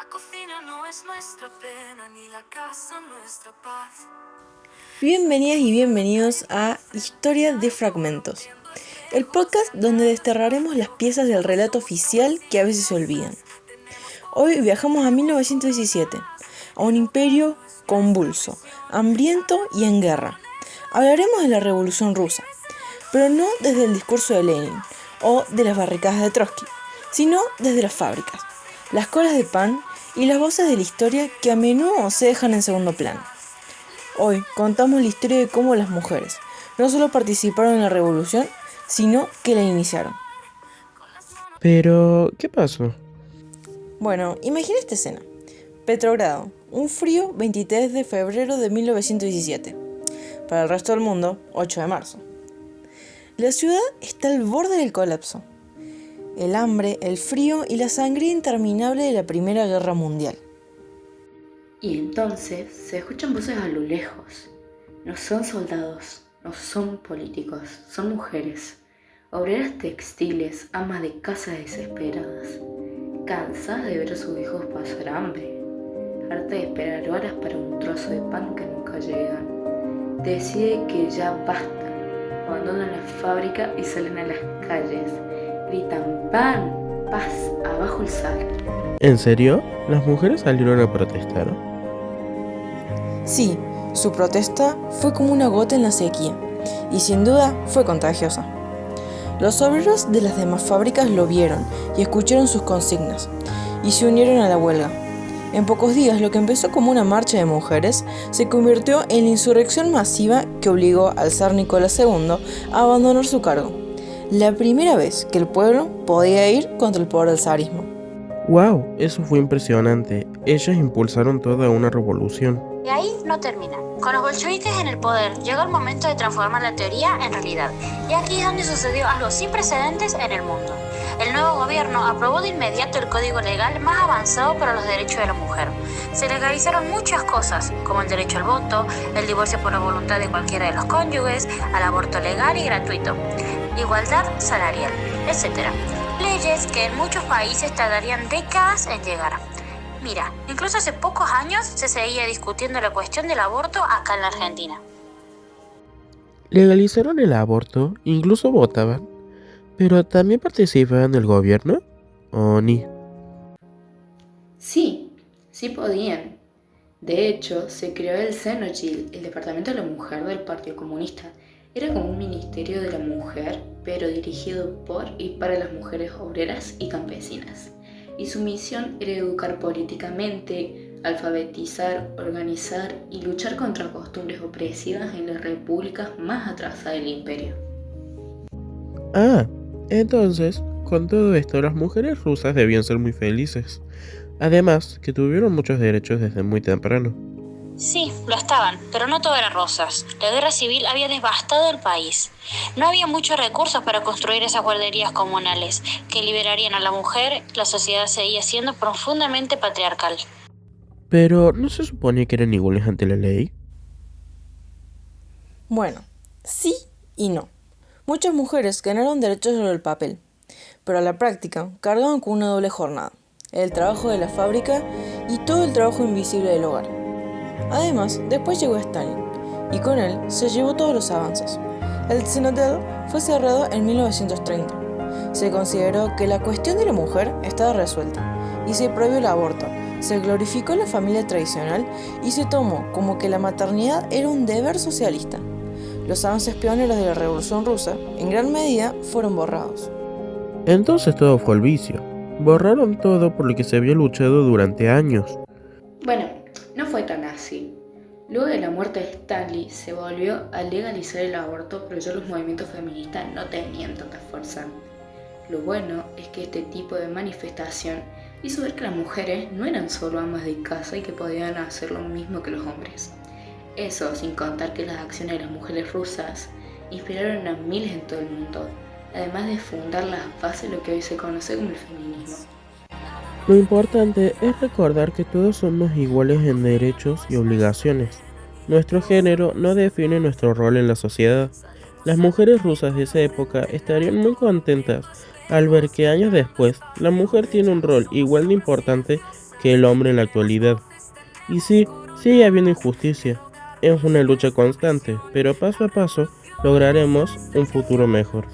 La cocina no es nuestra pena, ni la casa nuestra paz. Bienvenidas y bienvenidos a Historia de Fragmentos, el podcast donde desterraremos las piezas del relato oficial que a veces se olvidan. Hoy viajamos a 1917, a un imperio convulso, hambriento y en guerra. Hablaremos de la Revolución Rusa, pero no desde el discurso de Lenin o de las barricadas de Trotsky, sino desde las fábricas, las colas de pan y las voces de la historia que a menudo se dejan en segundo plano. Hoy contamos la historia de cómo las mujeres no solo participaron en la revolución, sino que la iniciaron. Pero, ¿qué pasó? Bueno, imagina esta escena. Petrogrado, un frío 23 de febrero de 1917. Para el resto del mundo, 8 de marzo. La ciudad está al borde del colapso. El hambre, el frío y la sangría interminable de la Primera Guerra Mundial. Y entonces se escuchan voces a lo lejos. No son soldados, no son políticos, son mujeres. Obreras textiles, amas de casa desesperadas. Cansadas de ver a sus hijos pasar hambre. Harta de esperar horas para un trozo de pan que nunca llega. Decide que ya basta. Abandonan la fábrica y salen a las calles. Gritan pan, paz, abajo el sal. ¿En serio? ¿Las mujeres salieron a protestar? Sí, su protesta fue como una gota en la sequía, y sin duda fue contagiosa. Los obreros de las demás fábricas lo vieron y escucharon sus consignas, y se unieron a la huelga. En pocos días, lo que empezó como una marcha de mujeres se convirtió en la insurrección masiva que obligó al zar Nicolás II a abandonar su cargo. La primera vez que el pueblo podía ir contra el poder del zarismo. ¡Wow! Eso fue impresionante. Ellos impulsaron toda una revolución. Y ahí no termina. Con los bolcheviques en el poder, llegó el momento de transformar la teoría en realidad. Y aquí es donde sucedió algo sin precedentes en el mundo. El nuevo gobierno aprobó de inmediato el código legal más avanzado para los derechos de la mujer. Se legalizaron muchas cosas, como el derecho al voto, el divorcio por la voluntad de cualquiera de los cónyuges, al aborto legal y gratuito, igualdad salarial, etc. Leyes que en muchos países tardarían décadas en llegar. Mira, incluso hace pocos años se seguía discutiendo la cuestión del aborto acá en la Argentina. Legalizaron el aborto, incluso votaban. ¿Pero también participaban del gobierno? ¿O ni? Sí podían. De hecho, se creó el Xenogil, el Departamento de la Mujer del Partido Comunista. Era como un ministerio de la mujer, pero dirigido por y para las mujeres obreras y campesinas. Y su misión era educar políticamente, alfabetizar, organizar y luchar contra costumbres opresivas en las repúblicas más atrasadas del imperio. Ah, entonces, con todo esto, las mujeres rusas debían ser muy felices. Además, que tuvieron muchos derechos desde muy temprano. Sí, lo estaban, pero no todo era rosas. La guerra civil había devastado el país. No había muchos recursos para construir esas guarderías comunales que liberarían a la mujer. La sociedad seguía siendo profundamente patriarcal. Pero, ¿no se suponía que eran iguales ante la ley? Bueno, sí y no. Muchas mujeres ganaron derechos sobre el papel, pero a la práctica cargaban con una doble jornada, el trabajo de la fábrica y todo el trabajo invisible del hogar. Además, después llegó Stalin, y con él se llevó todos los avances. El Xenodel fue cerrado en 1930. Se consideró que la cuestión de la mujer estaba resuelta, y se prohibió el aborto, se glorificó la familia tradicional y se tomó como que la maternidad era un deber socialista. Los avances pioneros de la Revolución Rusa, en gran medida, fueron borrados. Entonces todo fue el vicio. Borraron todo por lo que se había luchado durante años. Bueno, no fue tan así. Luego de la muerte de Stalin se volvió a legalizar el aborto, pero ya los movimientos feministas no tenían tanta fuerza. Lo bueno es que este tipo de manifestación hizo ver que las mujeres no eran solo amas de casa y que podían hacer lo mismo que los hombres. Eso sin contar que las acciones de las mujeres rusas inspiraron a miles en todo el mundo, además de fundar las bases de lo que hoy se conoce como el feminismo. Lo importante es recordar que todos somos iguales en derechos y obligaciones. Nuestro género no define nuestro rol en la sociedad. Las mujeres rusas de esa época estarían muy contentas al ver que años después la mujer tiene un rol igual de importante que el hombre en la actualidad. Y sí, sigue habiendo injusticia. Es una lucha constante, pero paso a paso lograremos un futuro mejor.